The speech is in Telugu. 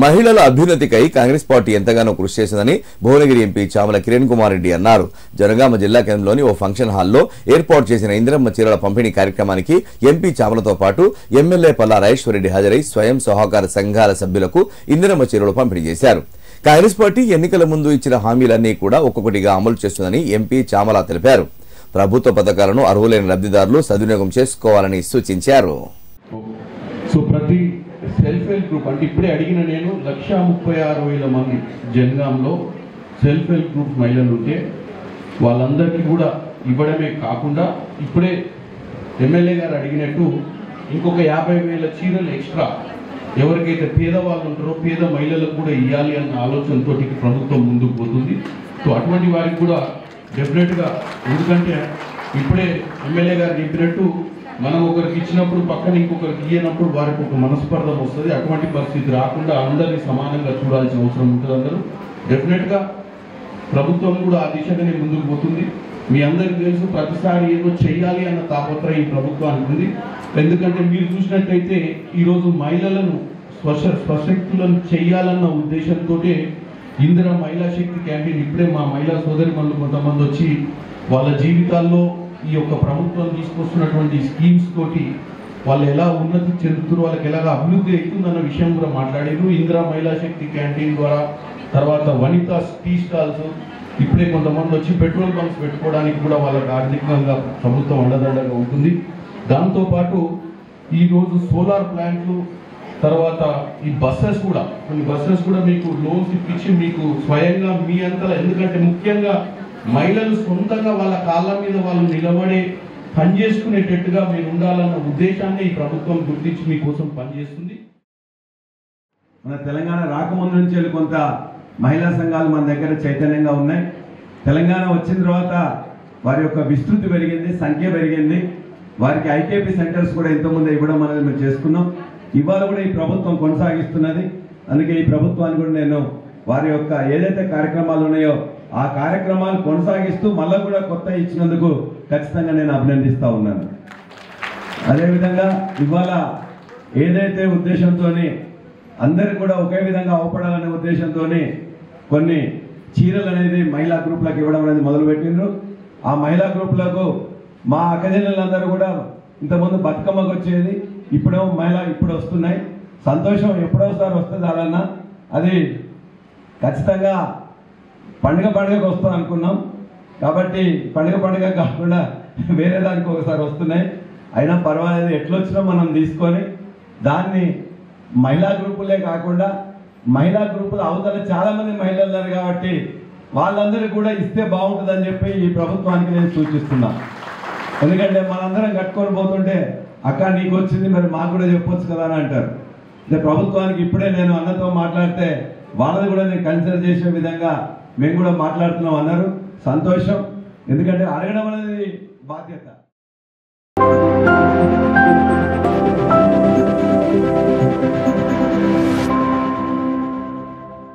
మహిళల అభ్యున్నతికై కాంగ్రెస్ పార్టీ ఎంతగానో కృషి చేసిందని భువనగిరి ఎంపీ చామల కిరణ్ కుమార్ రెడ్డి అన్నారు. జనగామ జిల్లా కేంద్రంలోని ఓ ఫంక్షన్ హాల్లో ఏర్పాటు చేసిన ఇందిరమ్మ చీరల పంపిణీ కార్యక్రమానికి ఎంపీ చామలతో పాటు ఎమ్మెల్యే పల్లా రాజేశ్వరరెడ్డి హాజరై స్వయం సహకార సంఘాల సభ్యులకు ఇందిరమ్మ చీరలు పంపిణీ చేశారు. కాంగ్రెస్ పార్టీ ఎన్నికల ముందు ఇచ్చిన హామీలన్నీ కూడా ఒక్కొక్కటిగా అమలు చేస్తుందని ఎంపీ చామల తెలిపారు. ప్రభుత్వ పథకాలను అర్హులైన లబ్ధిదారులు సద్వినియోగం చేసుకోవాలని సూచించారు. సెల్ఫ్ హెల్ప్ గ్రూప్ అంటే ఇప్పుడే అడిగిన నేను 1,36,000 మంది జనగాంలో సెల్ఫ్ హెల్ప్ గ్రూప్ మహిళలు ఉంటే వాళ్ళందరికీ కూడా ఇవ్వడమే కాకుండా ఇప్పుడే ఎమ్మెల్యే గారు అడిగినట్టు ఇంకొక 50,000 చీరలు ఎక్స్ట్రా ఎవరికైతే పేదవాళ్ళు ఉంటారో పేద మహిళలకు కూడా ఇవ్వాలి అన్న ఆలోచనతో ప్రభుత్వం ముందుకు పోతుంది. సో అటువంటి వారికి కూడా డెఫినెట్గా, ఎందుకంటే ఇప్పుడే ఎమ్మెల్యే గారు చెప్పినట్టు మనం ఒకరికి ఇచ్చినప్పుడు పక్కన ఇంకొకరికి ఇయ్యనప్పుడు వారికి ఒక మనస్పర్ధం వస్తుంది. అటువంటి పరిస్థితి రాకుండా అందరినీ సమానంగా చూడాల్సిన అవసరం ఉంటుంది. అందరూ డెఫినెట్గా ప్రభుత్వం కూడా ఆ దిశగానే ముందుకు పోతుంది. మీ అందరికీ తెలుసు, ప్రతిసారి ఏదో చెయ్యాలి అన్న తాపత్రయం ఈ ప్రభుత్వానికి ఉంది. ఎందుకంటే మీరు చూసినట్టయితే ఈరోజు మహిళలను స్వశక్తులను చెయ్యాలన్న ఉద్దేశంతో ఇందిరా మహిళా శక్తి క్యాంటీన్ ఇప్పుడే మా మహిళా సోదరిమణులు కొంతమంది వచ్చి వాళ్ళ జీవితాల్లో ఈ యొక్క ప్రభుత్వం తీసుకొస్తున్నటువంటి స్కీమ్స్ తోటి వాళ్ళు ఎలా ఉన్నతి చెందుతారు, వాళ్ళకి ఎలాగ అభివృద్ధి అవుతుందన్న విషయం కూడా మాట్లాడారు. ఇందిరా మహిళా శక్తి క్యాంటీన్ ద్వారా తర్వాత వనిత టీ స్టాల్స్ ఇప్పుడే కొంతమంది వచ్చి పెట్రోల్ బంక్స్ పెట్టుకోవడానికి కూడా వాళ్ళకి ఆర్థికంగా ప్రభుత్వం అండదండగా ఉంటుంది. దాంతోపాటు ఈరోజు సోలార్ ప్లాంట్లు తర్వాత ఈ బస్సెస్ కూడా కొన్ని బస్సెస్ కూడా మీకు లోన్స్ ఇప్పించి మీకు స్వయంగా మీ అంతలా, ఎందుకంటే ముఖ్యంగా మహిళలు సొంతంగా వాళ్ళ కాళ్ళ మీద వాళ్ళు నిలబడే పనిచేసుకునేటట్టుగా మీరు ఉండాలన్న ఉద్దేశాన్ని ఈ ప్రభుత్వం గుర్తించి మీకోసం పనిచేస్తుంది. మన తెలంగాణ రాకముందు నుంచి కొంత మహిళా సంఘాలు మన దగ్గర చైతన్యంగా ఉన్నాయి. తెలంగాణ వచ్చిన తర్వాత వారి యొక్క విస్తృతి పెరిగింది, సంఖ్య పెరిగింది. వారికి ఐకేపీ సెంటర్స్ కూడా ఇంతకుముందు ఇవ్వడం అనేది మేము చేసుకున్నాం. ఇవాళ కూడా ఈ ప్రభుత్వం కొనసాగిస్తున్నది. అందుకే ఈ ప్రభుత్వాన్ని కూడా నేను వారి యొక్క ఏదైతే కార్యక్రమాలు ఉన్నాయో ఆ కార్యక్రమాలు కొనసాగిస్తూ మళ్ళా కూడా కొత్త ఇచ్చినందుకు ఖచ్చితంగా నేను అభినందిస్తూ ఉన్నాను. అదేవిధంగా ఇవాళ ఏదైతే ఉద్దేశంతో అందరు కూడా ఒకే విధంగా అవపడాలనే ఉద్దేశంతో కొన్ని చీరలు అనేది మహిళా గ్రూపులకు ఇవ్వడం అనేది మొదలుపెట్టిండ్రు. ఆ మహిళా గ్రూపులకు మా అక్కజనులందరూ కూడా ఇంతకుముందు బతుకమ్మకు వచ్చేది, ఇప్పుడేమో ఇప్పుడు వస్తున్నాయి. సంతోషం, ఎప్పుడోసారి వస్తుంది అలానా, అది ఖచ్చితంగా పండుగకు వస్తాం అనుకున్నాం. కాబట్టి పండుగ కాకుండా వేరే దానికి ఒకసారి వస్తున్నాయి. అయినా పర్వాలేదు, ఎట్లొచ్చినా మనం తీసుకొని దాన్ని మహిళా గ్రూపులే కాకుండా మహిళా గ్రూపులు అవతల చాలా మంది మహిళలు ఉన్నారు కాబట్టి వాళ్ళందరూ కూడా ఇస్తే బాగుంటుందని చెప్పి ఈ ప్రభుత్వానికి నేను సూచిస్తున్నా. ఎందుకంటే మనందరం కట్టుకొని పోతుంటే అక్క నీకు వచ్చింది మరి మాకు కూడా చెప్పొచ్చు కదా అని అంటారు. అంటే ప్రభుత్వానికి ఇప్పుడే నేను అన్నతో మాట్లాడితే వాళ్ళని కూడా నేను కన్సిడర్ చేసే విధంగా మేము కూడా మాట్లాడుతున్నాం అన్నారు. సంతోషం, ఎందుకంటే అడగడం అనేది బాధ్యత.